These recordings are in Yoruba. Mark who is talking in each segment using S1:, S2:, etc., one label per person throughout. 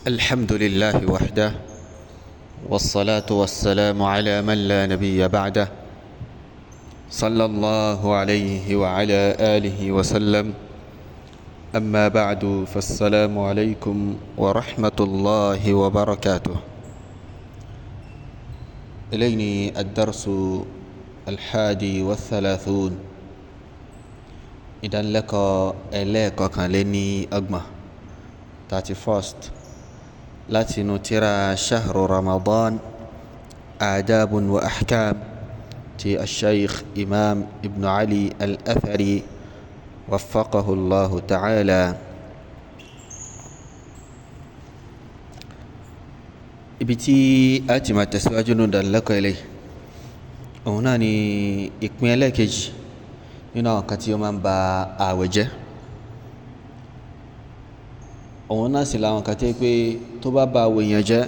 S1: الحمد لله وحده، والصلاة والسلام على من لا نبي بعده، صلى الله عليه وعلى آله وسلم. أما بعد، فالسلام عليكم ورحمة الله وبركاته. إليني الدرس 31. إذن لك إليك كان لني أجمع 31 لاتن ترى شهر رمضان آداب وأحكام تي الشيخ إمام ابن علي الأثري وفقه الله تعالى. ibi tí a ti máa tẹ̀síwájú nínú ìdánilẹ́kọ̀ọ́ ilé òun náà ni ìpín ẹlẹ́ẹ̀kejì nínú àwọn kan tí ó máa ń ba ààwẹ̀ jẹ́. òun náà sì làwọn kan tí pé tó bá ba ààwẹ̀ èèyàn jẹ́,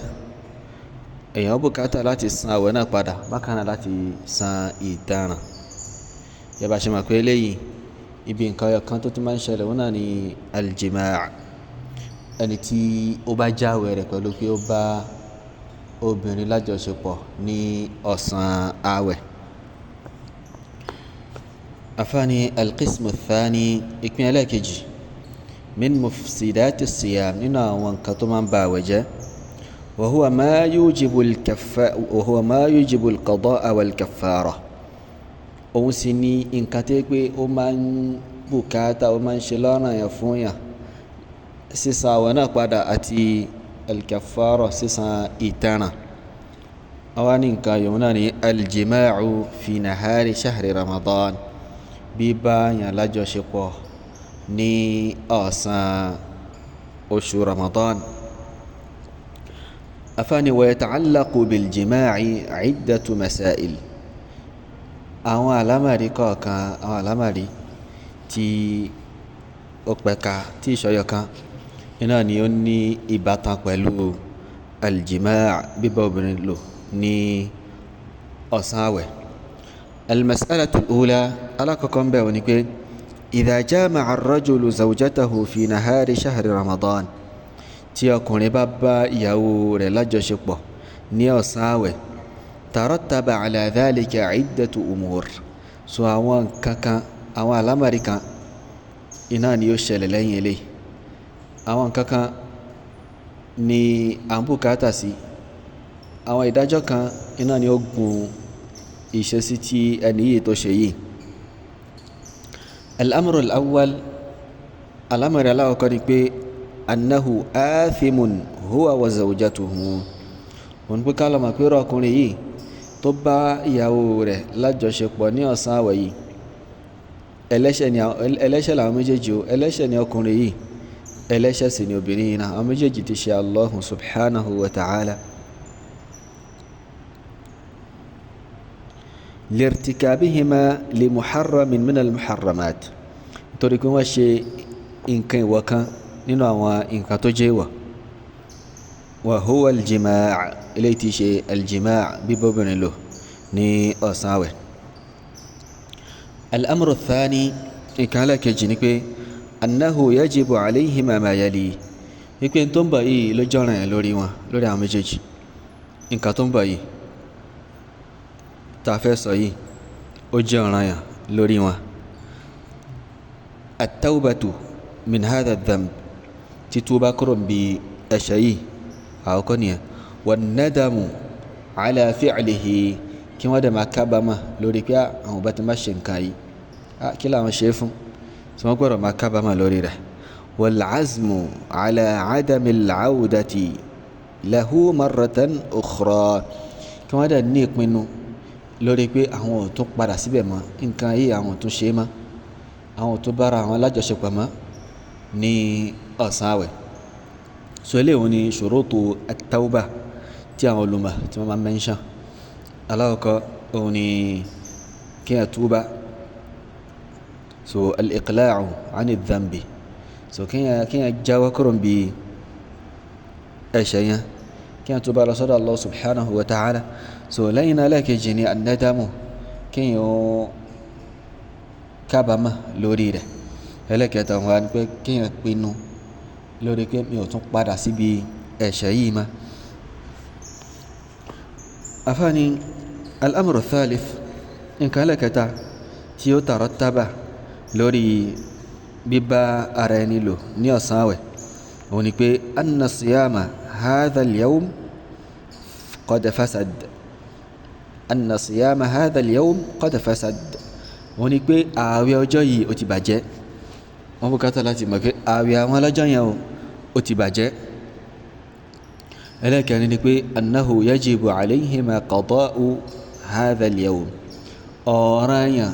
S1: èèyàn bùkátà láti san ààwẹ̀ náà padà, bákan náà láti san ìtanràn. yẹ́bà ṣe mọ̀ pé eléyìí ibi nǹkan ọyọ kan tó tún máa ń ṣẹlẹ̀ òun náà ni aljimaa. ẹni tí ó bá jáwẹ̀ rẹ̀ pẹ̀lú pé ó bá obìnrin lájọṣepọ̀ ní ọ̀sán ààwẹ̀. afáàní alqismu thani, ìpín ẹlẹ́ẹ̀kejì, min mufsidati siyam, nínú àwọn nǹkan tó máa ń ba ààwẹ̀ jẹ́. wa huwa ma yujibu alqada'a wal kaffara. òun sì ní nǹkan tó pé ó máa ń bùkátà, ó máa ń ṣe lọ́ranyàn fún yàn sísan ààwẹ̀ náà padà àti alkaffara, sísan ìtanràn. àwa ní nǹkan yòówù náà ní aljimaa'u fi nahari shahri ramadan, bíbá yàn lájọṣepọ̀ ní ọ̀sán oṣù ramadan. afáàní wa yata'allaqu biljimaa'i 'iddatu masail. àwọn àlámàrí kọ̀ọ̀kan, àwọn àlámàrí tí ó pẹ̀ka tí ìṣọyọ kan iná ni ó ní ìbátan pẹ̀lú aljimaa', bíbá obìnrin lò ní ọ̀sán àwẹ̀. almas'alatu al-ula, alákọ̀ọ́kọ́ ń bẹ̀ wọ́n ni pé idha jama'a ar-rajulu zawjatahu fi nahari shahri ramadan, tí ọkùnrin bá bá ìyàwó rẹ̀ lájọṣepọ̀ ní ọ̀sán àwẹ̀, tarattaba ala dhalika 'iddatu umur. so àwọn kankan, àwọn àlámàrí kan iná ni ó ṣẹlẹ̀ lẹ́yìn eléyìí. àwọn kankan ni à ń bùkátà sí, àwọn ìdájọ́ kan iná ni ó gun ìṣesí tí ẹni yìí tó ṣe yìí. al-amru al-awwal, alámọ̀rí aláwọ̀kọ́ ni pé annahu athimun huwa wa zawjatuhu. òun pé ká lọ mọ̀ pé ọkùnrin yìí tó bá ìyàwó rẹ̀ lájọṣepọ̀ ní ọ̀sán àwẹ̀ yìí, ẹlẹ́ṣẹ̀ làwọn méjèèjì o. ẹlẹ́ṣẹ̀ ni ọkùnrin yìí, ẹlẹ́ṣẹ̀ sì ni obìnrin yìí náà. àwọn méjèèjì ti ṣe Allahu subhanahu wa ta'ala. lirtikabihima li muharramin min al-muharramat, nítorí pé wọ́n ṣe nǹkan ìwọ̀ kan nínú àwọn nǹkan tó jẹ́ ìwọ̀. wa huwa aljimaa', eléyìí ti ṣe aljimaa', bíbá obìnrin lò ní ọ̀sán àwẹ̀. al-amru thani, nǹkan ẹlẹ́ẹ̀kejì ni pé annahu yajibu alayhima ma yali, wípé tó ń bọ̀ yìí ló jọ́ràn ẹ̀ lórí wọn, lórí àwọn méjèèjì. nǹkan tó ń bọ̀ yìí tá a fẹ́ sọ yìí ó jẹ́ ọ̀ranyàn lórí wọn. at-tawbatu min hadha adh-dhanb, títúbà kúrò bí ẹ̀ṣẹ̀ yìí àkọ́kọ́ nìyẹn. wan-nadamu ala fi'lihi, kí wọ́n dẹ̀ máa kábàámà lórí pé àwọn bá ti má ṣe nǹkan yìí, kí làwọn ṣe fún, tí wọ́n gbọ́dọ̀ máa kábàámà lórí rẹ̀. wal-azmu ala adami al-awdati lahu marratan ukhra, kí wọ́n dẹ̀ ní ìpinnu lórí pé àwọn ò tún padà síbẹ̀ mọ́, nǹkan yìí àwọn ò tún ṣe mọ́, àwọn ò tún bára àwọn lájọṣepọ̀ mọ́ ní ọ̀sán àwẹ̀. so eléyìí ni ṣurutu at-tawba tí àwọn olùmọ̀ tí wọ́n máa mẹ́ńṣán. aláwọ̀kọ́ òun ni kí ẹ túbá, so al-iqla'u 'ani dhanbi, so kí ẹ jáwọ́ kúrò bí ẹ̀ṣẹ̀ yẹn, kí ẹ túbá lọ sọ́dọ̀ Allah subhanahu wa ta'ala. so lẹ́yìn náà lẹ́ẹ̀kejì ni an-nadamu, kí ẹ kábàámà lórí rẹ̀. ẹlẹ́kẹta wọn ni pé kí ẹ pinnu lórí pé mi ò tún padà síbi ẹ̀ṣẹ̀ yìí má. afáàní al-amru thalith, nǹkan lẹ́kẹta tí ó tarattaba lórí bíbá ara ẹni lò ní ọ̀sán àwẹ̀ òun ni pé anna siyama hadha al-yawm qad fasad. anna siyama hadha al-yawm qad fasad òun ni pé ààwẹ̀ ọjọ́ yìí ó ti bàjẹ́. wọ́n bùkátà láti mọ̀ pé ààwẹ̀ àwọn ọlọ́jọ́ yẹn ó ti bàjẹ́. ẹlẹ́kẹ̀rin ni pé annahu yajibu alayhima qada'u hadha al-yawm, ọ̀ranyàn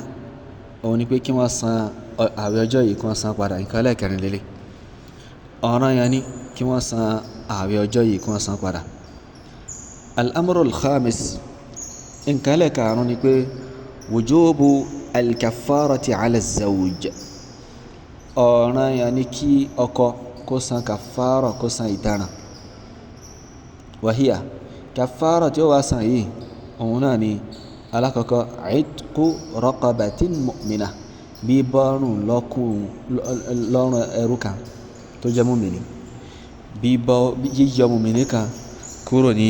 S1: òun ni pé kí wọ́n san ààwẹ̀ ọjọ́ yìí kí wọ́n san padà. nǹkan ẹlẹ́kẹ̀rin lélẹ̀, ọ̀ranyàn ni kí wọ́n san ààwẹ̀ ọjọ́ yìí kí wọ́n san padà. al-amru al-khamis, nǹkan ẹlẹ́kàrún ni pé wujubu al-kaffarati ala az-zawj, ọ̀ranyàn ni kí ọkọ kó san kàfàrà, kó san ìtanràn. wàhíyà kàfàrà tí ó wá san yìí òun náà ni alákọ̀ọ́kọ́ itqu raqabatin mu'mina, bí bọ́rùn lọ́rùn ẹrú kan tó jẹ́ mùmìnì, bí yíyọ mùmìnì kan kúrò ní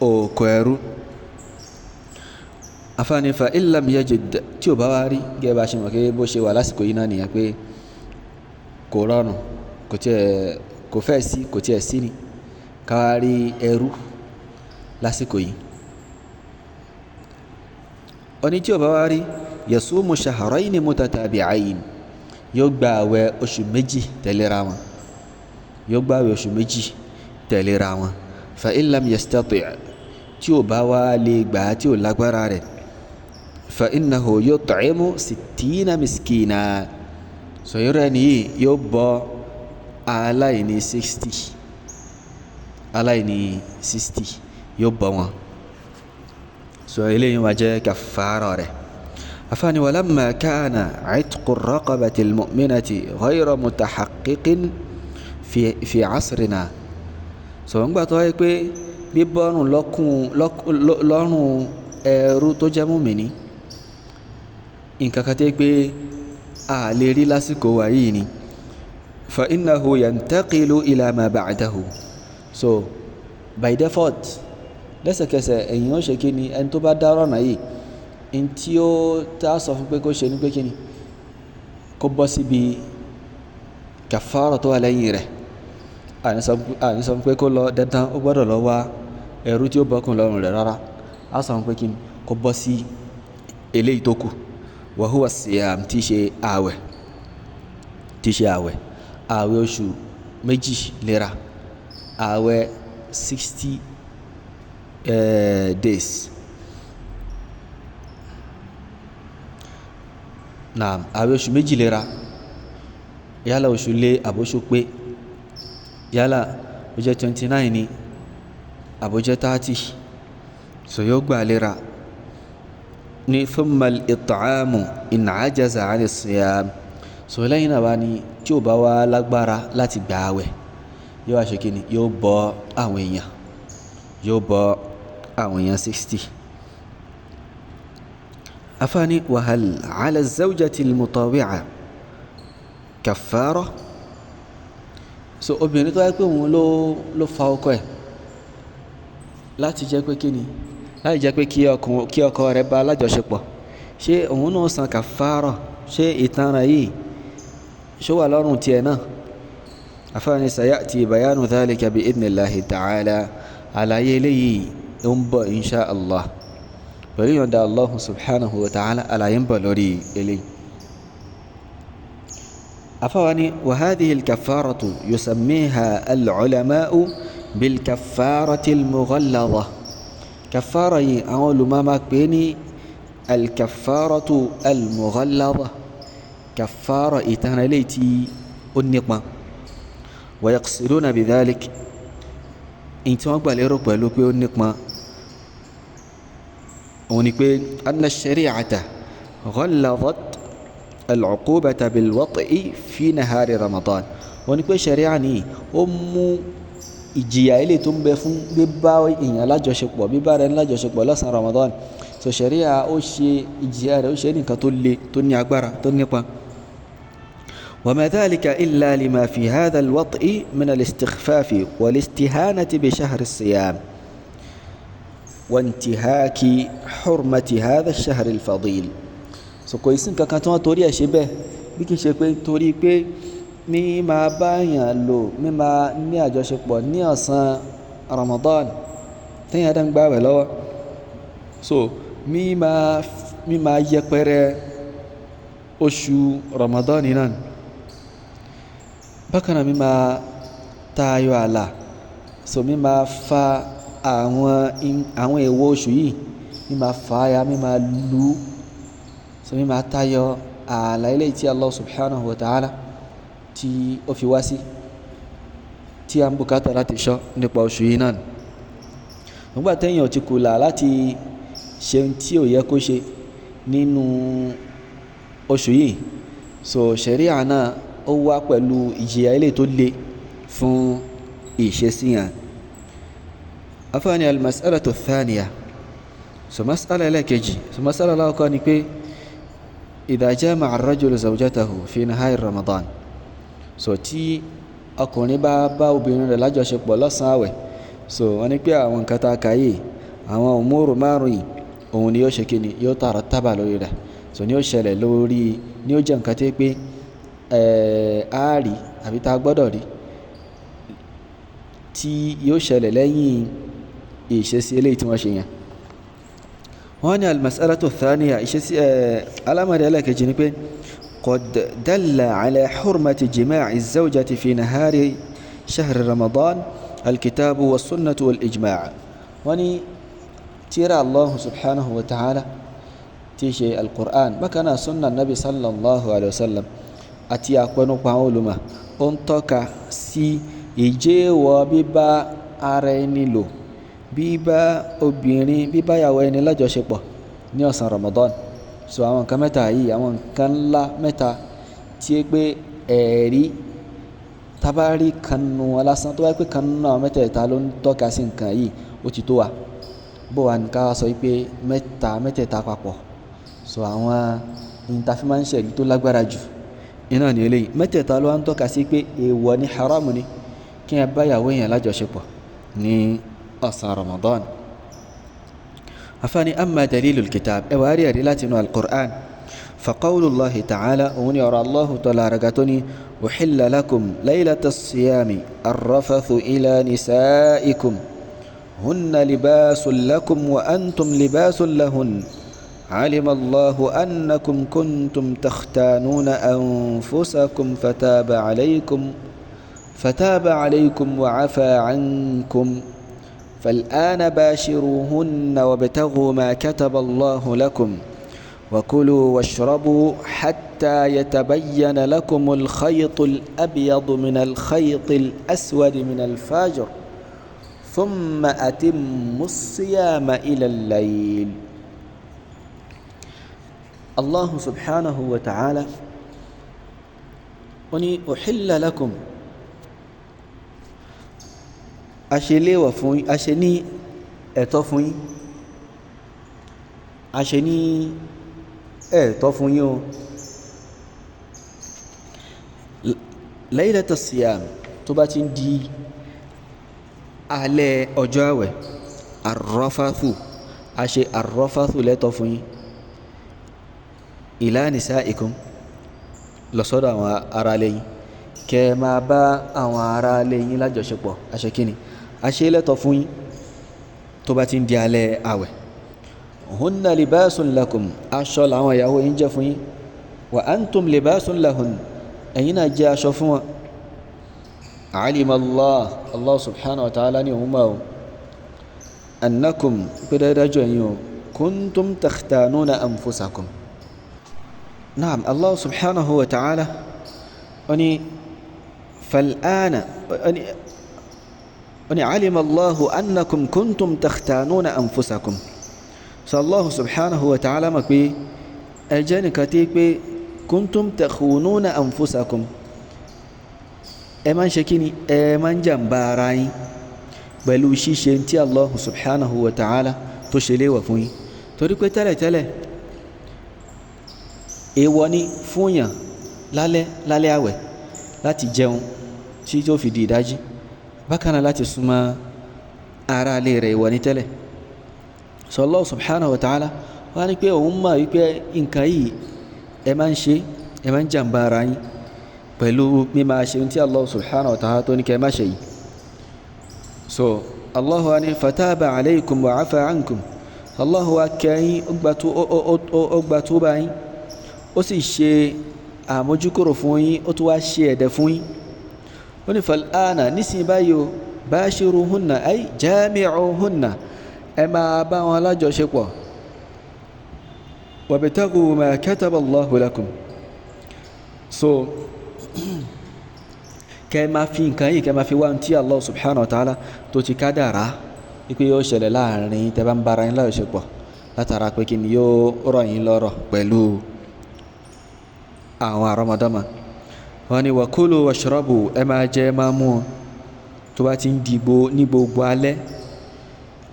S1: òkò ẹrú. afáàní fa illam yajid, tí ò bá wá rí gẹ́gẹ́ bá ṣe mọ̀ pé bó ṣe wà lásìkò yìí náà nìyẹn pé kò rọrùn, kò fẹ́ sí, kò tiẹ̀ sí ni ká rí ẹrú lásìkò yìí. ọni tí ò bá wá rí yasumu shahrayni mutatabi'ayn, yóò gba àwẹ̀ oṣù méjì tẹ̀léra wọn, yóò gba àwẹ̀ oṣù méjì tẹ̀léra wọn. fa illam yastati', tí ò bá wá lè gbà, tí ò lágbára rẹ̀, fa innahu yut'imu 60 miskina, sọ̀yọ́rọ̀ ẹni yìí yóò bọ́ aláìní 60, aláìní 60 yóò bọ́ wọn. so eléyìí wá jẹ́ kàfàrà rẹ̀. afáàní walamma kana 'itqu ar-raqabati al-mu'minati ghayra mutahaqqiqin fi 'asrina, so ń gbà tó wáyé pé bíbọ́rùn lọ́rùn ẹrú tó jẹ́ mùmìnì nǹkan kan tẹ́ pé a lè rí lásìkò wà yìí ni, fa innahu yantaqilu ila ma ba'dahu, so by default lẹ́sẹ̀kẹsẹ̀ èyàn ó ṣe kí ni, ẹni tó bá dá ọ̀nà yìí in tí ó tá sọ fún pé kó ṣe ní pé kí ni kó bọ́ síbi kàfàrà tó wà lẹ́yìn rẹ̀. àní sọ fún pé kó lọ dandan ó gbọ́dọ̀ lọ wá ẹrú tí ó bọ́kùn lọ́rùn rẹ̀ rárá, a sọ fún pé kí ni kó bọ́ sí eléyìí tó kù, wa huwa siyam, tí ṣe àwẹ̀ oṣù méjì léra, àwẹ̀ 60 days. naam, àwẹ̀ oṣù méjì léra, yálà oṣù lé àbóṣù pé, yálà ó jẹ́ 29 ni àbójẹ́ 30, so yóò gbà léra ní thumma al-it'amu in 'ajaza 'an as-siyam, so lẹ́yìn náà bá ní tí ò bá wá lágbára láti gbà àwẹ̀, yóò wá ṣe kí ni, yóò bọ́ àwọn èèyàn 60. afáàní wa hal 'ala az-zawjati al-mutawi'a kaffara, so obìnrin tó wáyé pé òun ló fa ọkọ ẹ̀ láti jẹ́ pé kí ni, láti jẹ́ pé kí ọkọ rẹ̀ bá alájọṣepọ̀, ṣé òun náà san kàfàrà, ṣé ìtanràn yìí ṣó wà lọ́rùn tiẹ̀ náà. afáàní sayati bayanu dhalika bi idhnillahi ta'ala, àlàyé eléyìí ó ń bọ̀ insha Allah, pẹ̀lú yọ̀ǹda Allah subhanahu wa ta'ala, àlàyé ń bọ̀ lórí eléyìí. afáàní wa hadhihi al-kaffaratu yusammiha al-ulama'u bil-kaffarati al-mughallazah, kàfàrà yìí àwọn olùmọ̀ máa pè ní al-kaffaratu al-mughallazah, kàfàrà ìtanràn eléyìí tí ó nípa. wa yaqsiduna bidhalik, in tí wọ́n gbà lérò pẹ̀lú pé ó nípa òun ni pé anna ash-shari'ata ghallazat al-'uqubata bil-wat'i fi nahari Ramadan, òun ni pé sharia ni ó mú ìjìyà ilé tó ń bẹ fún bíbá èèyàn lájọṣepọ̀, bíbá rẹ̀ lájọṣepọ̀ lọ́sàn Ramadan, so sharia ó ṣe ìjìyà rẹ̀ ó ṣe nǹkan tó le, tó ní agbára, tó nípa. وما ذلك إلا لما في هذا الوطء من الاستخفاف والاستهانة بشهر الصيام وانتهاك حرمة هذا الشهر الفضيل. so kò sí nǹkan kan tí wọ́n torí ẹ̀ ṣe bẹ́ẹ̀ bí kì í ṣe pé torí pé ní máa báyàn lò ní máa ní àjọṣepọ̀ ní ọ̀sán Ramadan téèyàn dá ń gbààwẹ̀ lọ́wọ́ so mí máa yẹpẹrẹ oṣù Ramadan náà bákan náà mí máa tayọ àlà so mí máa fa àwọn èèwọ̀ oṣù yìí mí máa fà á ya mí máa lù ú so mí máa tayọ àlà ilé tí Allah subhanahu wa ta'ala tí ó fi wá sí tí a ń bùkátà láti ṣọ́ nípa oṣù yìí náà nígbà téèyàn ò ti kùlà láti ṣe tí ò yẹ kó ṣe nínú oṣù yìí so ṣẹ̀ríà náà ó wá pẹ̀lú ìjìyà ilé tó le fún ìṣesí yẹn. afáàní al-mas'alatu thaniya so mas'ala ẹlẹ́kejì so mas'ala aláwọ̀kọ́ ni pé idha jama'a ar-rajulu zawjatahu fi nahari Ramadan so tí ọkùnrin bá obìnrin rẹ̀ lájọṣepọ̀ lọ́sàn-án àwẹ̀ so wọ́n ní pé àwọn nǹkan tá a kà yìí àwọn umuru márùn yìí òun ni yóò ṣe kíni yóò tààrà tábà lórí rẹ̀ so ni yóò ṣẹlẹ̀ lórí ni yóò jẹ́ nǹkan tí pé a rí àbí tá a gbọ́dọ̀ rí tí yóò ṣẹlẹ̀ lẹ́yìn ìṣesí eléyìí tí wọ́n ṣe yẹn. wọ́n ní al-mas'alatu thaniya ìṣesí alámọ̀dé ẹlẹ́kejì ni pé qad dalla ala hurmati jima'i az-zawjati fi nahari shahri Ramadan al-kitabu was-sunnatu wal-ijma' wọ́n ní tírà Allah subhanahu wa ta'ala tí ṣe al-Qur'an bákan náà sunna nabi sallallahu alayhi wa sallam àti àpẹnupọ̀ àwọn olùmọ̀ ó ń tọ́ka sí ìjẹ́wọ́ bíbá ara ẹni lò bíbá obìnrin bíbá ìyàwó ẹni lájọṣepọ̀ ní ọ̀sán Ramadan so àwọn nǹkan mẹ́ta yìí àwọn nǹkan ńlá mẹ́ta tí ó pé ẹ̀rí tabari kanu alásán tó wáyé pé kanu náà mẹ́tẹ̀ẹ̀ta ló ń tọ́ka sí nǹkan yìí ó ti tó wa bó wa nǹkan sọ pé mẹ́tẹ̀ẹ̀ta papọ̀ so àwọn ìntàfímá ń ṣẹ̀rí tó lágbára jù iná ní eléyìí mẹ́tẹ̀ẹ̀ta ló ń tọ́ka sí pé èèwọ̀ ní haramu ni kí ẹ bá ìyàwó èèyàn lájọṣepọ̀ ní ọ̀sán Ramadan. afáàní amma dalilul kitab ẹ wàá rí ẹ̀rí láti inú al-Qur'an fa qawlullahi ta'ala òun ni ọ̀rọ̀ Allahu ta'ala aragató ní uhilla lakum laylata siyami arrafathu ila nisaikum hunna libasun lakum wa antum libasun lahun علم الله أنكم كنتم تختانون أنفسكم فتاب عليكم وعفى عنكم فالآن باشروهن وابتغوا ما كتب الله لكم وكلوا واشربوا حتى يتبين لكم الخيط الأبيض من الخيط الأسود من الفجر ثم أتموا الصيام إلى الليل. Allah subhanahu wa ta'ala ó ní uhilla lakum a ṣe léèwọ̀ fún yín a ṣe ní ẹ̀tọ́ fún yín a ṣe ní ẹ̀tọ́ fún yín o laylata siyam tó bá ti ń di alẹ́ ọjọ́ àwẹ̀ arrafathu a ṣe arrafathu lẹ́tọ̀ fún yín ila nisaikum lọ sọ́dọ̀ àwọn ará lẹ́yìn kẹ máa bá àwọn ará lẹ́yìn lájọṣepọ̀ aṣekíni aṣe lẹ́tọ̀ fún yín tó bá ti ń di alẹ́ àwẹ̀ hunna libasun lakum aṣọ làwọn ìyàwó yín jẹ́ fún yín wa antum libasun lahun ẹ̀yin náà jẹ́ aṣọ fún wọn alima Allah subhanahu wa ta'ala ni òun máa annakum pẹ́dẹ́dájọ́ yín o kuntum takhtanuna anfusakum. نعم الله سبحانه وتعالى أني فالآن أني علم الله أنكم كنتم تختانون أنفسكم صلى الله سبحانه وتعالى مكبي أجاني كتيك بي كنتم تخونون أنفسكم أمان شكيني أمان جنباراي بلو شيشين تي الله سبحانه وتعالى تشلي وفوي تريكو تلا èèwọ̀ ni fúnyàn lálẹ́ àwẹ̀ láti jẹun tí tó fi di ìdájí bákan náà láti súnmọ́ ara ilé rẹ̀ ìwọ ní tẹ́lẹ̀. So Allah subhanahu wa ta'ala wá ní pé òun mọ̀ wípé nǹkan yìí ẹ máa ń ṣe ẹ máa ń jàǹbá ara yín pẹ̀lú mímá ṣe tí Allah subhanahu wa ta'ala tó ní kẹ́ má ṣe yìí. So Allah wá ní fataba alaykum wa afa ankum. Allah wá kẹ́yìn ó gbà tó bá yín ó sì ṣe àmójúkúrò fún yín ó tún wá ṣe ẹ̀dẹ̀ fún yín. ó ní fal'ana nísìnyí báyìí o bashiruhunna ay jami'uhunna ẹ máa bá wọn alájọṣepọ̀ wabtaghu ma kataba Allahu lakum. So kẹ́ máa fi nǹkan yìí kẹ́ máa fi wá tí Allah subhanahu wa ta'ala tó ti kádàrá wípé yóò ṣẹlẹ̀ láàrin tẹ́ bá ń bára yín lájọṣepọ̀ látara pé kí ni yóò rọ̀ yín lọ́rọ̀ pẹ̀lú àwọn àrọ́mọdọ́mọ. wọ́n ní wakulu washrabu ẹ máa jẹ ẹ máa mú tó bá ti ń dìbò ní gbogbo alẹ́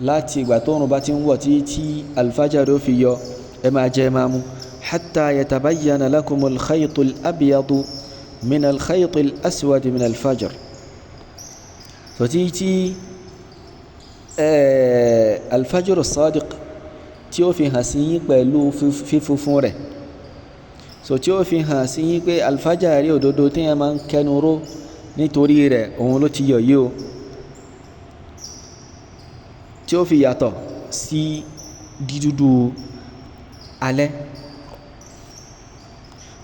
S1: láti ìgbà tóòrùn bá ti ń wọ̀ tí alfajari ó fi yọ ẹ máa jẹ ẹ máa mú hatta yatabayyana lakumul khaytul abyadu min alkhaytil aswadi min alfajr. so tí alfajr as-sadiq tí ó fi hàn sí yín pẹ̀lú fífunfun rẹ̀. So tí ó fi hàn sí yín pé alfajari òdodo tí yẹn máa ń kẹnu ró nítorí rẹ̀ òun ló ti yọ yìí o tí ó fi yàtọ̀ sí dídúdú alẹ́.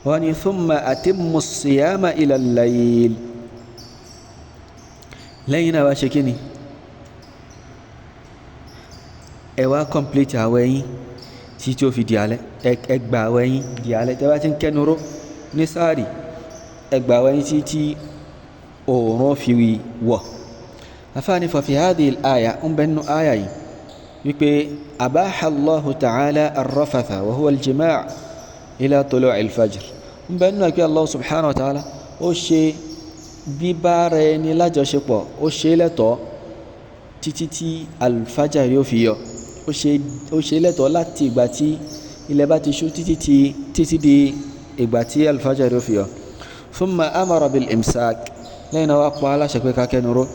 S1: wọ́n ní thumma atimmu siyama ila al-layl lẹ́yìn náà wá ṣe kí ni ẹ wá complete àwẹ̀ yín tí ó fi di alẹ́ ẹgbà àwẹ̀ yín di alẹ́ tẹ́ bá ti ń kẹnu ró ní sáàrì ẹgbà àwẹ̀ yín tí oòrùn fi wọ̀. afáàní fafi hadhihi al-aya ń bẹ nínú aya yìí wípé abaha Allahu ta'ala ar-rafatha wa huwa al-jima' ila tulu'i al-fajr. ń bẹ nínú àpé Allah subhanahu wa ta'ala ó ṣe bíbára ẹni lájọṣepọ̀ ó ṣe lẹ́tọ̀ọ́ títí tí alfajr yóò fi yọ ó ṣe lẹ́tọ̀ọ́ láti ìgbà tí ilẹ̀ bá ti ṣú títí di ìgbà tí alfajr yóò fi yọ. thumma amara bil imsak lẹ́yìn náà wá pa aláṣẹ pé ká kẹnu ró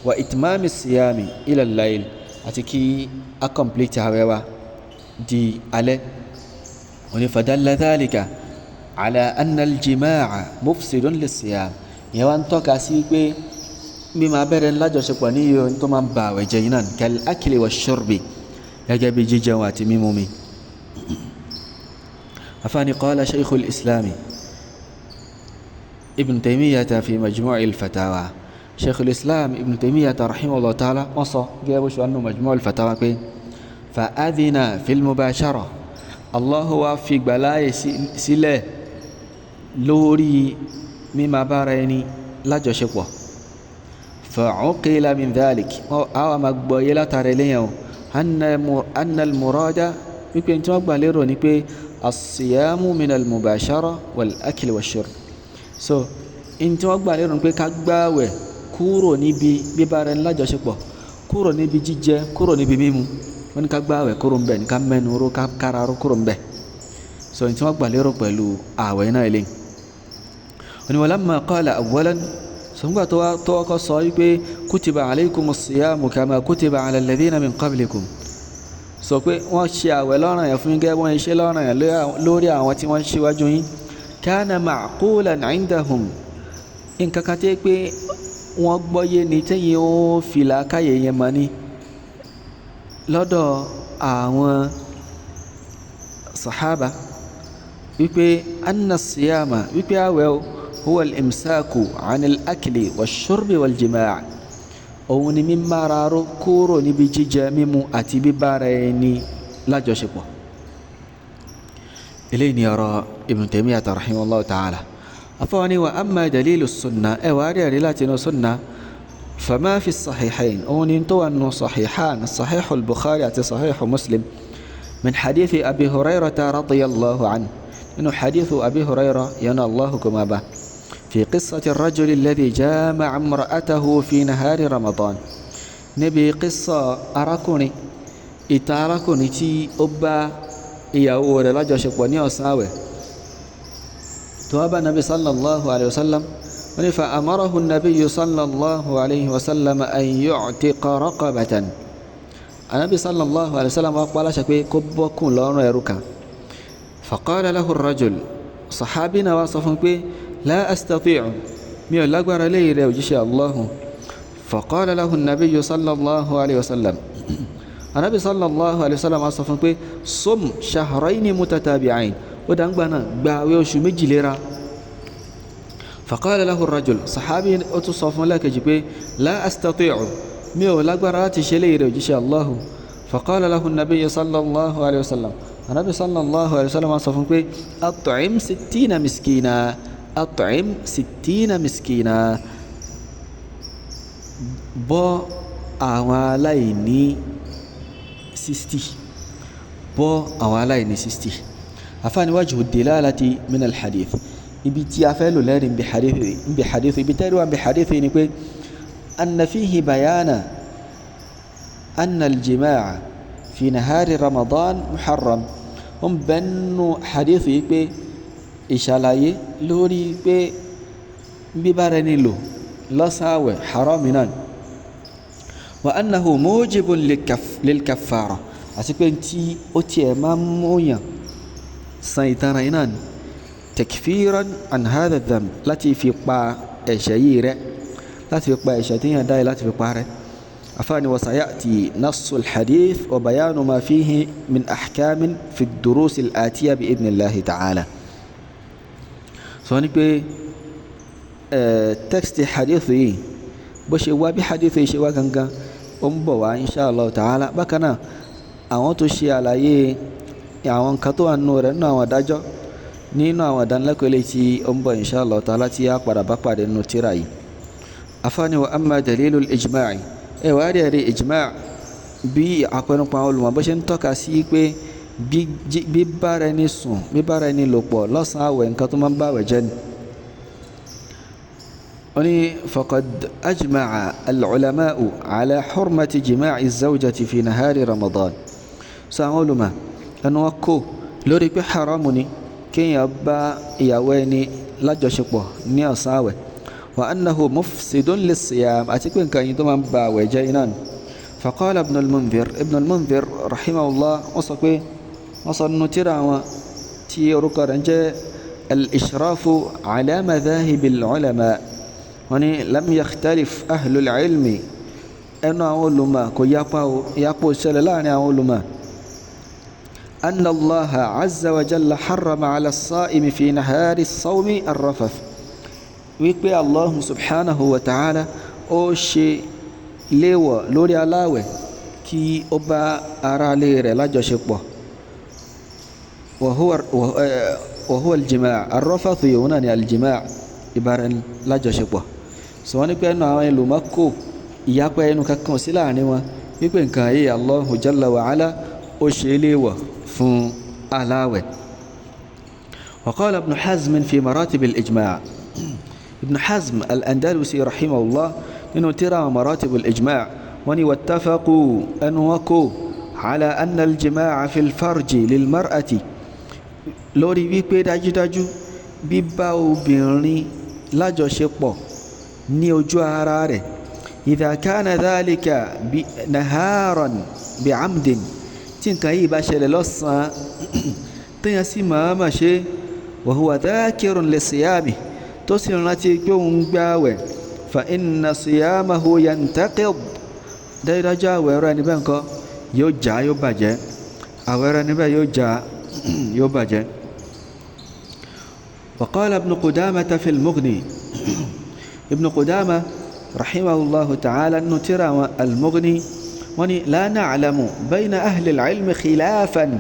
S1: wa itmami siyami ila al-layl àti kí a complete àwẹ̀ wa di alẹ́. wọ́n ní fadalla dhalika ala anna al-jima'a mufsidun lis-siyam. ìyẹn wá ń tọ́ka sí pé mímọ abẹ́rẹ́ lájọṣepọ̀ ní iye tó máa ń ba àwẹ̀ jẹ́ yìí náà kal akli wa shurbi gẹ́gẹ́ bí jíjẹun àti mímu mi. afáàní qala shaykhul islami ibn taymiyata fi majmu'il fatawa. shaykhul islam ibn taymiyata rahimahullah ta'ala wọ́n sọ gẹ́gẹ́ bó ṣe wà nínú majmu'il fatawa pé fa adhina fil mubashara Allahu wa fi gbàláyè sílẹ̀ lórí mímọ abára ẹni lájọṣepọ̀. فعقل من ذلك أو مقبوية لا ترى ليه أن المراد يمكن تقبل ليرو نبي الصيام من المباشرة والأكل والشرب. so in تقبل ليرو نبي كقباوة كورو نبي ببارن لا جاشبه كورو نبي جيجة كورو نبي ميمو من كقباوة كورو مبين كمنورو كارارو كورو مبين. so in تقبل ليرو بلو أوينا إلين. ولما قال أولا sọ́ngbà tó ọkọ̀ sọ wípé kútìbà alaykumus siyamu kama kútìbà ala alladhina min qablikum. sọ pé wọ́n ṣe àwẹ̀ lọ́ràn yẹn fún gẹ́gẹ́ wọ́n ṣe lọ́ràn yẹn lórí àwọn tí wọ́n ṣíwájú yín. kana ma'qulan indahum nǹkan kan tẹ́ pé wọ́n gbọ́yé ní tẹ́yìn ó fìlà káyè yẹn mọ́ ní lọ́dọ̀ àwọn sàhábà wípé anna siyama wípé àwẹ̀ o هو الإمساك عن الأكل والشرب والجماع. òun ni mímára ró kúrò níbi jíjẹ mímu àti bíbára ẹni lájọṣepọ̀. eléyìí ni ọ̀rọ̀ Ibn Taymiyyah rahimahullah ta'ala. afọwọ́ni wa amma dalilu sunna ẹ wà á rí àrí láti inú sunna fama fi sahihayn òun ni tó wà nù sahihan sahihu al-Bukhari àti sahihu Muslim min hadithi Abi Hurayrata radiyallahu anhu inú hadithu Abi Hurayra yana Allahu kuma ba. في قصة الرجل الذي جامع امرأته في نهار رمضان. نبي قصة أراكوني إتاراكوني تي أبا إياو رلاجة شكواني أساوي تواب النبي صلى الله عليه وسلم فأمره النبي صلى الله عليه وسلم أن يعتق رقبة. النبي صلى الله عليه وسلم قال شكوي كبكم لون يركا. فقال له الرجل صحابنا وصفه لا أستطيع ميو لقبر لي ريوجيش الله. فقال له النبي صلى الله عليه وسلم النبي صلى الله عليه وسلم وصفه صم شهرين متتابعين ودنبنا باويوش مجلرا. فقال له الرجل صحابي أتصف لك جبي لا أستطيع ميو لقبرات شلير وجيش الله. فقال له النبي صلى الله عليه وسلم النبي صلى الله عليه وسلم صفه أطعم 60 مسكينا أطعم 60 مسكينا بو أواليني 60 بو أواليني 60. أفاني وجه الدلالة من الحديث ibi tí a fẹ́ lò lẹ́rìn bí hadith ibi tẹ́rù wà bí hadith ni pé anna fihi bayana anna aljima'a fi nahari ramadan muharram ń bẹnu hadith yìí pé ìṣàlàyé lórí pé bíbára ẹni lò lọ́sàwẹ̀ haram náà wa annahu mujibun lilkaffara àti pé tí ó tiẹ̀ máa ń múyàn san ìtanràn náà تكفيرا عن هذا الذنب التي في قا شييره لا في قا شتين داي لا في قاره. أفاني وسيأتي نص الحديث وبيان ما فيه من أحكام في الدروس الآتية بإذن الله تعالى. سونيك تكست حديثي بشوا بحديثي شوا كنكا أمبوا إن شاء الله تعالى بكنا أوانتو شيء على àwọn kan tó wà nínú rẹ̀ nínú àwọn adájọ́ nínú àwọn ìdánilẹ́kọ̀ọ́ eléyìí tí ó ń bọ̀ insha Allah ta'ala tí a padà bá pàdé nínú tírà yìí. afáàní wa amma dalilul ijma'i wá rí ẹ̀rí ijma' bí àpẹnupọ̀ àwọn olùmọ̀ bó ṣe ń tọ́ka sí pé bíbára ẹni sùn bíbára ẹni lò pọ̀ lọ́sàn-án àwẹ̀ nǹkan tó máa ń bá àwẹ̀ jẹ́ ni. wọ́n ní faqad ajma'a al-ulama'u ala hurmati jima'i az-zawjati fi nahari ramadan. sọ àwọn olùmọ̀ ẹnu wọn kò lórí pé haramu ni kéèyàn bá ìyàwó ẹni lájọṣepọ̀ ní ọ̀sán àwẹ̀ wa annahu mufsidun lis-siyam àti pé nǹkan yìí tó máa ń ba àwẹ̀ jẹ́ iná ni. faqala ibn al-Mundhir rahimahullah wọ́n sọ pé wọ́n sọ nínú tírà wọn tí orúkọ rẹ̀ ń jẹ́ al-ishrafu ala madhahib al-ulama wọ́n ní lam yakhtalif ahlul ilmi ẹnu àwọn olùmọ̀ kò yapa ṣẹlẹ̀ láàrin àwọn olùmọ̀ أن الله عز وجل حرم على الصائم في نهار الصوم الرفث wípé Allah subhanahu wa ta'ala ó ṣe léèwọ̀ lórí aláwẹ̀ kí ó bá ara lé rẹ̀ lájọṣepọ̀ wa huwa al-jima' ar-rafath yóò náà ni al-jima' ìbára lájọṣepọ̀. sọ wọ́n ní pé ẹnu àwọn ìlúmọ́kò ìyapa ẹnu kankan sí láàrin wọn wípé nǹkan ayé Allah jalla wa ala ó ṣe léèwọ̀ fún aláwẹ̀. وقال ابن حزم في مراتب الإجماع ابن حزم الأندلسي رحمه الله إنه ترى مراتب الإجماع وني واتفقوا أن وكوا على أن الجماع في الفرج للمرأة لوري بيبي داجو بيباو بيرني لا جوشيبو نيو جواراري إذا كان ذلك نهارا بعمد tí nǹkan yìí bá ṣẹlẹ̀ lọ́sàn-án téèyàn sì máa ma ṣe wa huwa dhakirun li siyami tó sì rántí pé òun gbààwẹ̀ fa inna siyamahu yantaqid dájúdájú àwẹ̀ rẹ̀ níbẹ̀ nǹkan yóò já yóò bàjẹ́ àwẹ̀ rẹ̀ níbẹ̀ yóò já yóò bàjẹ́. wa qala ibn Qudamah fi al-Mughni ibn Qudamah rahimahullahu ta'ala nínú tírà al-Mughni wani la na'lamu bayna ahli al-ilmi khilafan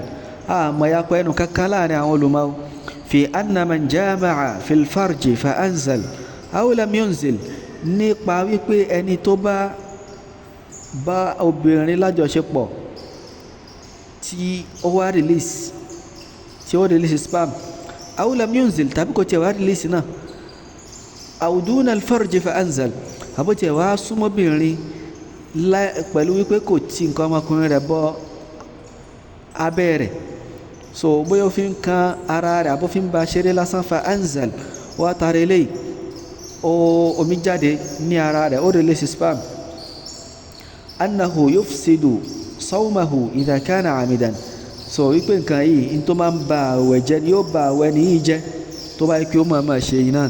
S1: ma yaqinu kakalani àwọn ulama fi anna man jama'a fi al-farj fa anzal aw lam yunzil nípa wípé ẹni tó bá obìnrin lájọṣepọ̀ tí ó wá release sperm aw lam yunzil tàbí kò tí wá release náà aw duna al-farj fa anzal àbó tí wá súnmọ́bìnrin pẹ̀lú wípé kò tí nǹkan ọmọkùnrin rẹ̀ bọ́ abẹ́ rẹ̀ so bóyá ó fi ń kan ara rẹ̀ àbó fi ń ba ṣeré lásán fa anzal wá tàrí eléyìí omi jáde ní ara rẹ̀ ó release sperm annahu yufsidu sawmahu idha kana amidan so wípé nǹkan yìí in tó máa ń ba àwẹ̀ jẹ́ ni yóò ba àwẹ̀ ní yìí jẹ́ tó bá yẹ kí ó máa ṣe yìí náà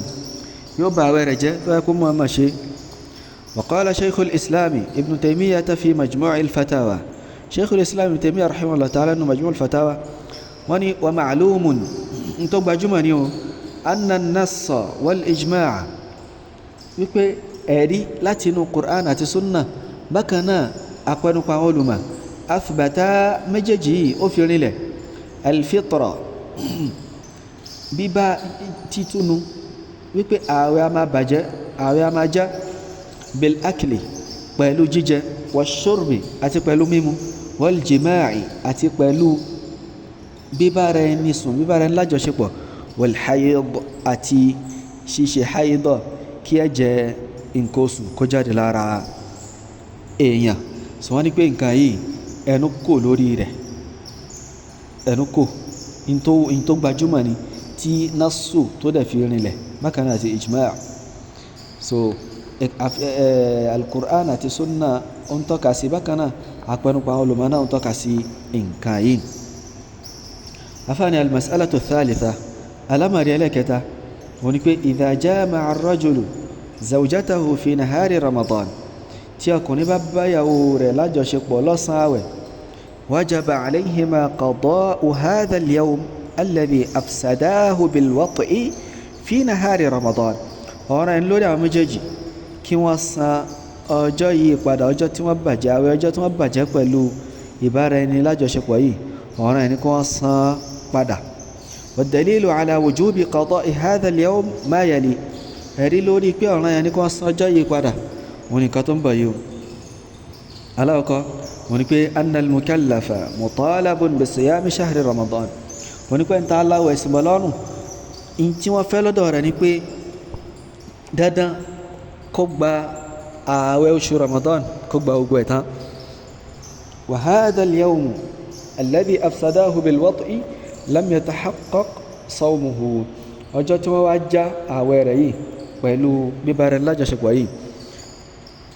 S1: yóò ba àwẹ̀ rẹ̀ jẹ́ tó bá yẹ kó máa ṣe. وقال شيخ الإسلام ابن تيمية في مجموع الفتاوى شيخ الإسلام ابن تيمية رحمه الله تعالى أنه مجموع الفتاوى ومعلوم انتبه جمانيو أن النص والإجماع wípé ẹ̀rí láti inú Qur'an àti Sunnah bákan náà àpẹnupọ̀ àwọn olùmọ̀ athbata méjèèjì yìí ó fi rinlẹ̀ alfitra bíbá títúnu wípé ààwẹ̀ a máa bàjẹ́ ààwẹ̀ a máa já bil akli pẹ̀lú jíjẹ wa shurbi àti pẹ̀lú mímu wal jima'i àti pẹ̀lú bíbára ẹni sùn bíbára ẹni lájọṣepọ̀ wal hayd àti ṣíṣe haidọ̀ kí ẹ jẹ nǹkan oṣù kó jáde lára èèyàn sọ wọ́n ní pé nǹkan yìí ẹnu kò lórí rẹ̀ ẹnu kò in tó gbajúmọ̀ ni tí nasu tó dẹ̀ fi rinlẹ̀ bákan náà àti ijma' so al-Qur'an àti Sunnah ń tọ́ka sí bákan náà àpẹnupọ̀ àwọn olùmọ̀ náà ń tọ́ka sí nǹkan yìí. afáàní al-mas'alatu thalitha alámàrí ẹlẹ́kẹta wọ́n ní pé idha jama'a ar-rajulu zawjatahu fi nahari Ramadan tí ọkùnrin bá báyàwó rẹ̀ lájọṣepọ̀ lọ́sàn-án àwẹ̀ wajaba alayhima qada'u hadha al-yawm alladhi afsadahu bil-wat'i fi nahari Ramadan ọ̀rọ̀ ẹni lórí àwọn méjèèjì kí wọ́n san ọjọ́ yìí padà ọjọ́ tí wọ́n bàjẹ́ àwẹ̀ ọjọ́ tí wọ́n bàjẹ́ pẹ̀lú ìbára ẹni lájọṣepọ̀ yìí ọ̀rọ̀ ẹni kí wọ́n san padà. والدليل على وجوب قضاء هذا اليوم ما يلي ẹ̀rí lórí pé ọ̀ràn yẹn ni kí wọ́n san ọjọ́ yìí padà wọn ni nǹkan tó ń bọ̀ yìí o aláwọ̀kọ́ wọn ni pé annal mukallafa mutalabun bi siyami shahri Ramadan wọn ni pé ń ta aláwọ̀ ẹ̀sìn bọ̀ lọ́rùn in tí wọ́n fẹ́ lọ́dọ̀ rẹ̀ ni pé dandan kó gba ààwẹ̀ oṣù Ramadan kó gba ogun ẹ̀ tán wa hadha al-yawm alladhi afsadahu bil-wat'i lam yatahaqqaq sawmuhu ọjọ́ tí wọ́n wá já ààwẹ̀ rẹ̀ yìí pẹ̀lú bíbára lájọṣepọ̀ yìí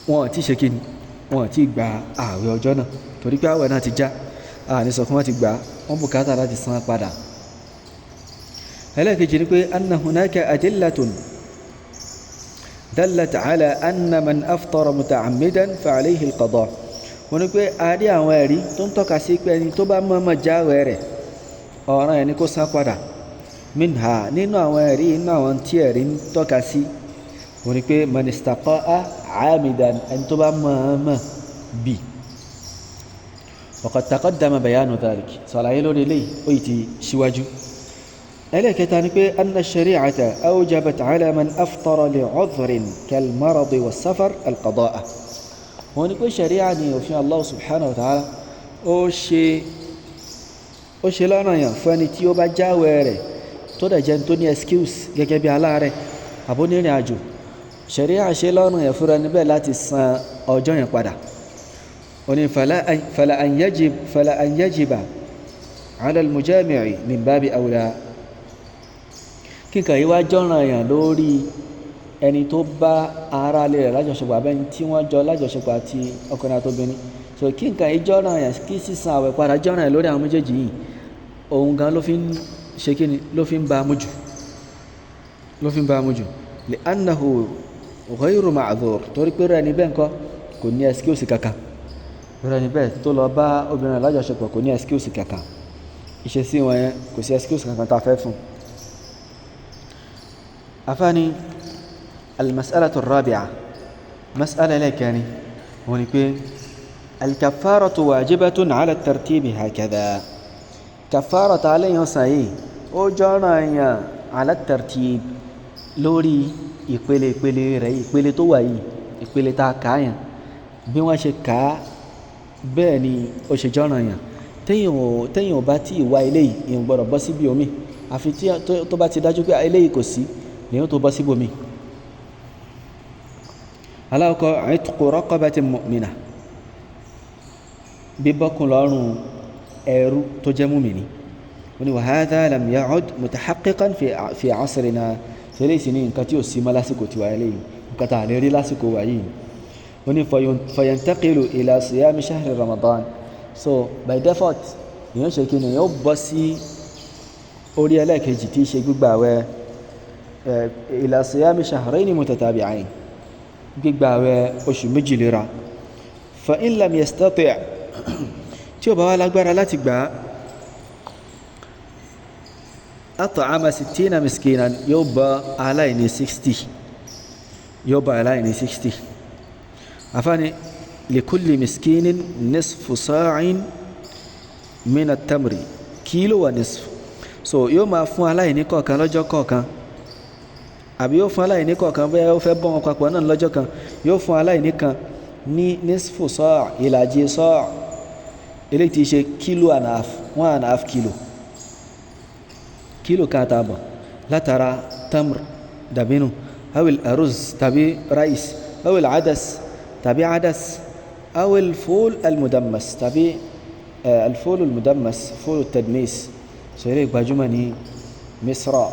S1: wọ́n ti ṣe kí ni wọ́n ti gba ààwẹ̀ ọjọ́ náà torí pé ààwẹ̀ náà ti já àní sọ fún wọn ti gbà wọ́n bùkátà láti san padà. ẹlẹ́ẹ̀kejì ni pé anna hunaka adillatun dallat ala anna man aftara muta'ammidan fa alayhi al-qada wọ́n ní pé a rí àwọn ẹ̀rí tó ń tọ́ka sí pé ẹni tó bá mọ̀ọ́mọ̀ já ààwẹ̀ rẹ̀ ọ̀ràn ẹni kó san padà minha nínú àwọn ẹ̀rí inú àwọn tí ẹ̀rí ń tọ́ka sí wọ́n ní pé man istaqa'a 'amidan ẹni tó bá mọ̀ọ́mọ̀ bì وقد تقدم بيان ذلك صلاة لوري لي ويتي شواجو ألا كتانك أن الشريعة أوجبت على من أفطر لعذر كالمرض والسفر القضاء ونقول شريعة وفي الله سبحانه وتعالى ó ṣe lọ́nà yàn fún ẹni tí ó bá jáwẹ̀ rẹ̀ tó dẹ̀ jẹ́ tó ní excuse gẹ́gẹ́ bí aláàrẹ̀ àbónírìn àjò ṣẹ̀ríà ṣe lọ́nà yàn fún ẹni bẹ́ẹ̀ láti san ọjọ́ yẹn padà oni fala an yajiba ala al-mujami'i min babi awla kíkà yíwá jọ́ràn yàn lórí ẹni tó bá ara lè rẹ̀ lájọṣepọ̀ abẹ́ni tí wọ́n jọ lájọṣepọ̀ àti ọkùnrin àtobìnrin so kíkà yí jọ́ràn yàn kí sísan àwẹ̀ padà jọ́ràn yàn lórí àwọn méjèèjì yìí ohun gan ló fi ń ṣe kíni ló fi ń bá mú jù li annahu ghayru ma'dhur torí pé rẹ̀ ní bẹ́ẹ̀ ńkọ́ kò ní excuse kankan rẹ̀ ní bẹ́ẹ̀ tó lọ bá obìnrin lájọṣepọ̀ kò ní excuse kankan ìṣesí wọn yẹn kò sí excuse kankan tá a fẹ́ fún. afáàní al-mas'alatu ar-rabi'a mas'ala lẹ́kẹ̀ẹ́ni wọ́n ní pé al-kaffaratu wajibatun 'ala at-tartibi hakadha kàfàrà tá a lẹ́yìn ọ̀sán yìí ó jọ́ràn yàn 'ala at-tartib lórí ìpele rẹ̀ ìpele tó wà yìí ìpele tá a kà á yàn bí wọ́n ṣe kà á bẹ́ẹ̀ ni ó ṣe jọ́ràn yàn téèyàn ò bá tí ì wá eléyìí èèyàn gbọ́dọ̀ bọ́ síbi omi àfi tó bá ti dájú pé eléyìí kò sí èèyàn tó bọ́ síbi omi. aláwọ̀kọ́ 'itqu raqabatin mu'minah bíbọ́kùn lọ́rùn ẹrú tó jẹ́ mùmínì وهذا لم يعد متحققا في عصرنا فليس نين كتيو سيما لاسكو تيوالي كتا ليري لاسكو وعين فينتقل إلى صيام شهر رمضان. So by default èèyàn ṣe kí ni yóò bọ́ sí orí ẹlẹ́ẹ̀kejì tí í ṣe gbígbà àwẹ̀ إلى صيام شهرين متتابعين gbígbà àwẹ̀ oṣù méjì léra. فإن لم يستطع tí ó bá wá lágbára láti gbà أطعم 60 مسكينا yóò bọ́ aláìní 60 yóò bọ́ aláìní 60. àfáàní لكل مسكين نصف صاع من التمر كيلو ونصف. so yóò máa fún aláìní kọ̀ọ̀kan lọ́jọ́ kọ̀ọ̀kan àbí yóò fún aláìní kọ̀ọ̀kan bẹ́ẹ̀ ó fẹ́ bọ́ wọn papọ̀ náà lọ́jọ́ kan yóò fún aláìní kan ní nisfu sa' ìlàjì sa' eléyìí tí ṣe kílò and half 1.5 kílò kílò kan àtààbọ̀ látara tamr dàbínú awil aruz tàbí rice awil adas tàbí adas awil ful almudammas tàbí alful almudammas ful tadmis so eléyìí gbajúmọ̀ ní misra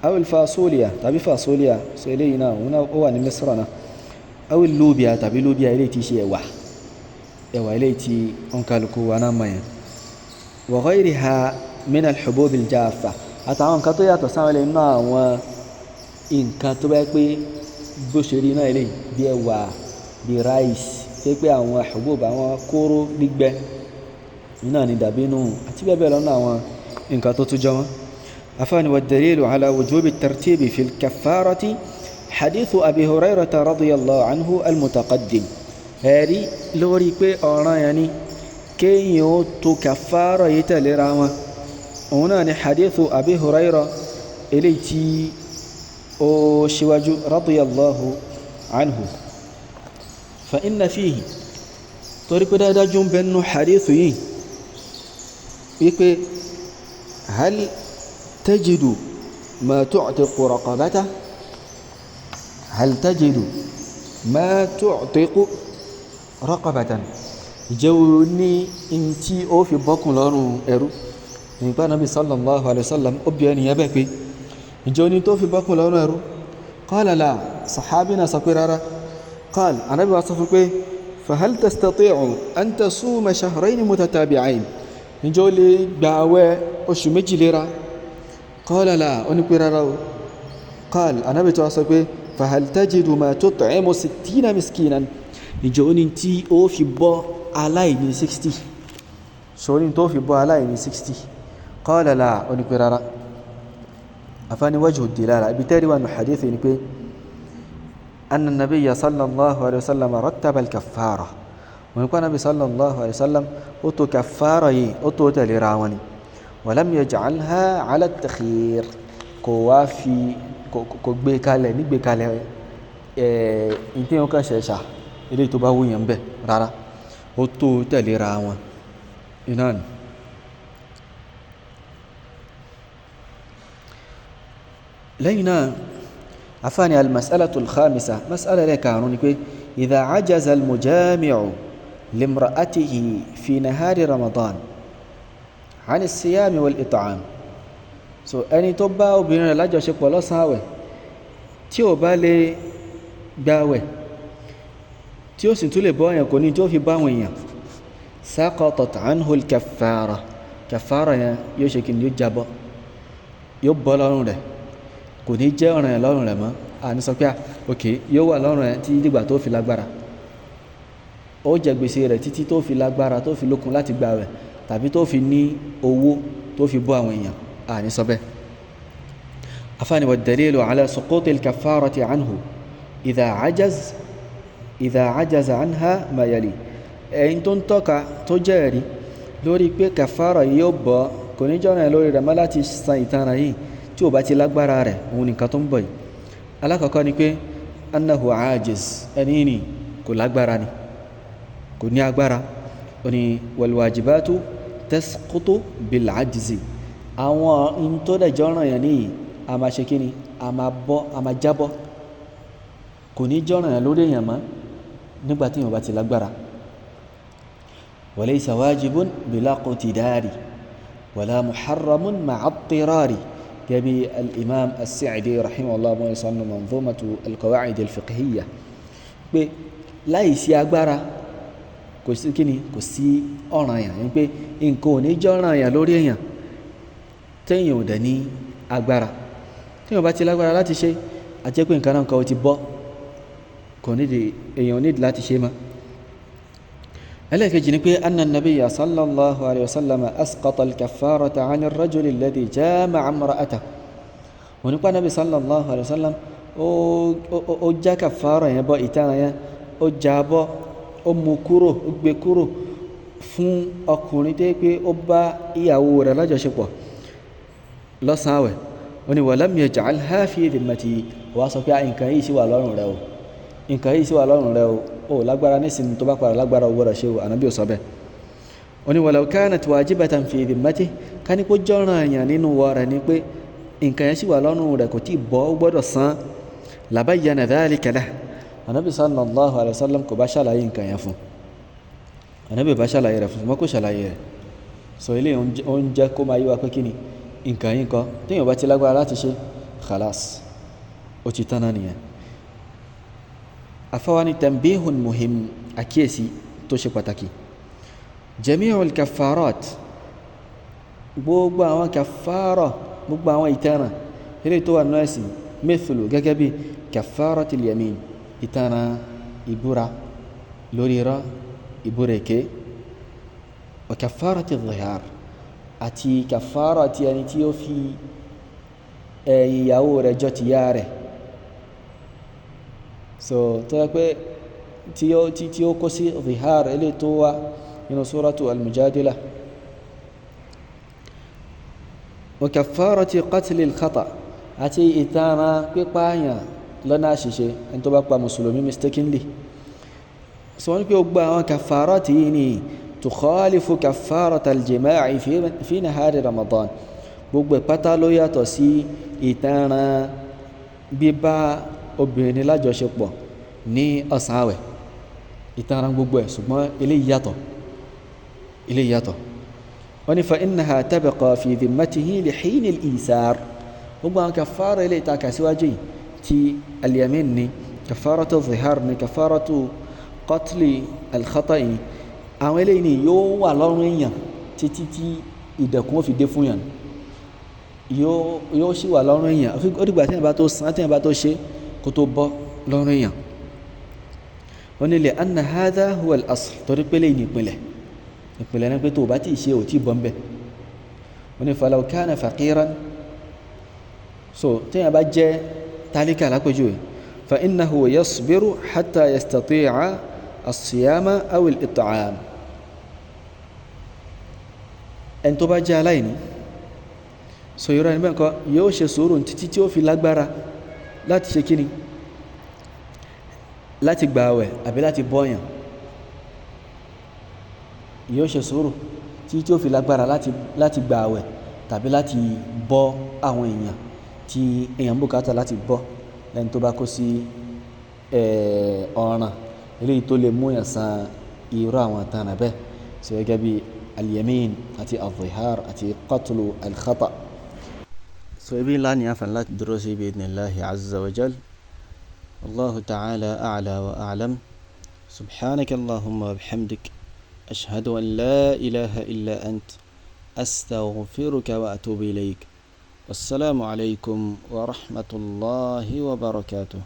S1: awil fasuliya tàbí fasuliya so eléyìí náà ó wà ní misra náà awil lubia tàbí lubia eléyìí tí ṣe ẹ̀wà eléyìí tí ọ̀nkálukú wa náà mọ̀ yẹn wa ghayriha min al-hubub al-jaffa àtàwọn nǹkan tó yàtọ̀ sáwọn ilé náà àwọn nǹkan tó bá pé bó ṣe rí náà eléyìí bí ẹ̀wà bí rice tó pé àwọn hubub àwọn kóró gbígbẹ náà ni dàbínú àti bẹ́ẹ̀ bẹ́ẹ̀ lọ́nà àwọn nǹkan tó tún jọ wọ́n. afáàní wa dalilu ala wujubi tartibi fi al-kaffarati hadithu abi hurayrata radiyallahu anhu al-mutaqaddim ẹ̀rí lórí pé ọ̀ràn yẹn ni kéèyàn ó tó kàfàrà yìí tẹ̀léra wọn òun náà ni hadithu abi hurayra eléyìí tí ó ṣíwájú radiyallahu anhu fa inna fihi torí pé dáadájú ń bẹnu hadithu yìí wípé hal tajidu ma tu'tiqu raqabata hal tajidu ma tu'tiqu raqabatan ìjẹ́ o ní in tí ó fi bọ́kùn lọ́rùn ẹrú nígbà Nábì sallallahu alaihi wasallam ó bí ẹni yẹ́bẹ̀ pé ìjẹ́ o ní tó fi bọ́kùn lọ́rùn ẹrú qala la sahabi na sọ pé rárá qala Ànábì wa sọ fún pé fahal tastati'u an tasuma shahrayn mutatabi'ayn ìjẹ́ o lè gbààwẹ̀ oṣù méjì léra qala la ó ní pé rárá o qala Ànábì tó wá sọ pé fahal tajidu ma tut'imu 60 miskinan ìjọ ní tí ó fi bọ́ aláìní 60 so ní tó fi bọ́ aláìní 60 qala la ó ní pé rárá afáni wajhu dilala ibi tẹ́rí wà ní hadithi ni pé anna nabiyya sallallahu alaihi wasallam rattaba al-kaffara wọn ni kọ́ nabi sallallahu alaihi wasallam ó tó kaffara yìí ó tó tẹ̀lé ra wọn ni wa lam yaj'alha ala at-takhir kò wá fi kò gbé kalẹ̀ nígbé kalẹ̀ ìpín kan ṣẹ̀ṣà ilé tó bá wúyàn bẹ́ rárá ó tó tẹ̀lera wọn iná ni. lẹ́yìn náà afáàní al-mas'alatu al-khamisa mas'ala rẹ̀ karùn-ún ni pé idha ajaza al-mujami'u limra'atihi fi nahari ramadan 'an as-siyami wal-it'am so ẹni tó bá obìnrin rẹ̀ lájọṣepọ̀ lọ́sàn àwẹ̀ tí ó bá lè gbààwẹ̀ tí ó sì tún lè bọ́ èèyàn kò ní tí ó fi báwọn èèyàn saqatat anhu al-kaffara kaffara yẹn yóò ṣe kí ni yóò jábọ́ yóò bọ́ lọ́rùn rẹ̀ kò ní jẹ́ ọ̀ràn yẹn lọ́rùn rẹ̀ mọ́ àní sọ pé ok yóò wà lọ́rùn rẹ̀ tí dìgbà tó fi lágbára ó jẹ gbèsè rẹ̀ títí tó fi lágbára tó fi lókun láti gbààwẹ̀ tàbí tó fi ní owó tó fi bọ́ àwọn èèyàn àní sọ bẹ́ẹ̀. afáàní wa dalilu ala suquti al-kaffarati anhu idha ajaza anha ma yali ẹ̀yin tó ń tọ́ka tó jẹ́rìí lórí pé kàfàrà yóò bọ́ kò ní jọ́nà lórí rẹ̀ má láti san ìtanràn yìí tí ó bá ti lágbára rẹ̀ òun nìkan tó ń bọ̀ yìí. alákọ̀ọ́kọ́ ni pé annahu ajiz ẹni ní kò lágbára ni kò ní agbára ó ní wal wajibatu tasqutu bil ajzi àwọn in tó dẹ̀ jọ́nà yẹn ní a máa ṣe kíni a máa jábọ́ kò ní jọ́nà yẹn lórí èèyàn mọ́ nígbà tí èèyàn bá ti lágbára walaysa wajibun bila qtidari ولا محرم مع اضطرار كبي الإمام السعدي رحمه الله ويصنع منظومة القواعد الفقهية pé láì sí agbára kò sí kíni kò sí ọ̀ranyàn ní pé nǹkan ò ní jẹ́ ọ̀ranyàn lórí èèyàn téèyàn ò dẹ̀ ní agbára téèyàn bá ti lágbára láti ṣe a jẹ́ pé nǹkan náà kan ó ti bọ́ kò nídìí èèyàn ò nídìí láti ṣe mọ́. ẹlẹ́ẹ̀kejì ni pé anna nabiyya sallallahu alayhi wa sallam asqata al-kaffarata 'an ar-rajuli alladhi jama'a imra'atahu wọ́n nípa nabi sallallahu alayhi wa sallam ó já kàfàrà yẹn bọ́ ìtara yẹn ó já bọ́ ó mú kúrò ó gbé kúrò fún ọkùnrin tó pé ó bá ìyàwó rẹ̀ lájọṣepọ̀ lọ́sàn-án àwẹ̀ ó ní walam yaj'alha fi dhimmatihi wá sọ pé nǹkan yìí sì wà lọ́rùn rẹ̀ o nǹkan yìí sì wà lọ́rùn rẹ̀ o lágbára nísìnyí tó bá padà lágbára ò gbọ́dọ̀ ṣe o ànábì ò sọ bẹ́ẹ̀ ó ní walau kanat wajibatan fi dhimmatihi ká ní kó jọ́ràn èèyàn nínú wọ rẹ̀ ni pé nǹkan yẹn sì wà lọ́rùn rẹ̀ kò tí ì bọ́ ó gbọ́dọ̀ san labayyana dhalika lahu ànábì sallallahu alayhi wa sallam kò bá ṣàlàyé nǹkan yẹn fún ànábì bá ṣàlàyé rẹ̀ fún ṣùgbọ́n kò ṣàlàyé rẹ̀ sọ ilé oúnjẹ kó máa yí wa pé kí ni nǹkan yìí kọ́ téèyàn bá ti lágbára láti ṣe khalas ó ti tán náà nìyẹn. afawani tanbihun muhim àkíyèsí tó ṣe pàtàkì jami'ul kaffarat gbogbo àwọn kàfàrà gbogbo àwọn ìtanràn eré tó wà náà ẹ̀sìn mithlu gẹ́gẹ́ bí kaffaratil yamin ìtanràn ìbúra lórí irọ́ ìbúra èké wa kaffaratil zihar àti kàfàrà ti ẹni tí ó fi ìyàwó rẹ̀ jọ ti yá rẹ̀ so tó yẹ pé tí ó kó sí zihar ilé tó wá nínú suratu al-mujadila wa kaffarati qatli al-khata àti ìtara pípààyàn lọ́nà àṣìṣe ẹni tó bá pa mùsùlùmí mistakenly so wọ́n ní pé ó gba àwọn kaffarati yìí ni tukhalifu kaffarata al-jima'i fi nahari ramadan gbogbo ìpátá ló yàtọ̀ sí ìtara bíbá obìnrin lájọṣepọ̀ ní ọ̀sán àwẹ̀ ìtara gbogbo ẹ̀ ṣùgbọ́n eléyìí yàtọ̀ wọ́n ní fa innaha tabqa fi dhimmatihi li hin al-isar gbogbo àwọn kàfàrà ilé ìtaka síwájú yìí ti al-yamin ni kàfàratu zihar ni kàfàratu qatli al-khata'i ni àwọn eléyìí ni yóò wà lọ́rùn èèyàn títí tí ìdẹ̀kùn ó fi dé fún yàn yóò sì wà lọ́rùn èèyàn ó dìgbà tí èèyàn bá tó san tí èèyàn bá tó ṣe kó tó bọ́ lọ́rùn èèyàn wọ́n ní li anna hadha huwa al-asl torí pé lè ní ìpìlẹ̀ náà pé tó bá tí ṣe ò tí bọ́m̀bẹ̀ wọ́n ní falau kana faqiran so tí a bá jẹ́ tálíkà lápẹjúwẹ̀ fa innahu yasbiru hatta yastati'a as-siyama aw al-it'am ẹn tó bá jẹ́ aláìní so yóò rẹ̀ mẹ́kọ́ yóò ṣe sùúrù títí tí ó fi lágbára láti ṣe kíni láti gbààwẹ̀ àbí láti bọ́yàn yóò ṣe sùúrù tí ó fi lágbára láti gba àwẹ̀ tàbí láti bọ́ àwọn èèyàn tí èèyàn bùkátà láti bọ́ lẹ́ni tó bá kó sí ọ̀ràn eléyìí tó lè mú èèyàn san irú àwọn àtàrà bẹ́ẹ̀ sí gẹ́gẹ́ bí al-yamin àti al-zihar àti qatlu al-khata. so ibi ńlá ni a fàn láti dúró sí ibi idhnillahi azza wa jal wallahu ta'ala a'la wa a'lam subhanaka allahumma wa bihamdik أشهد أن لا إله إلا أنت أستغفرك وأتوب إليك والسلام عليكم ورحمة الله وبركاته.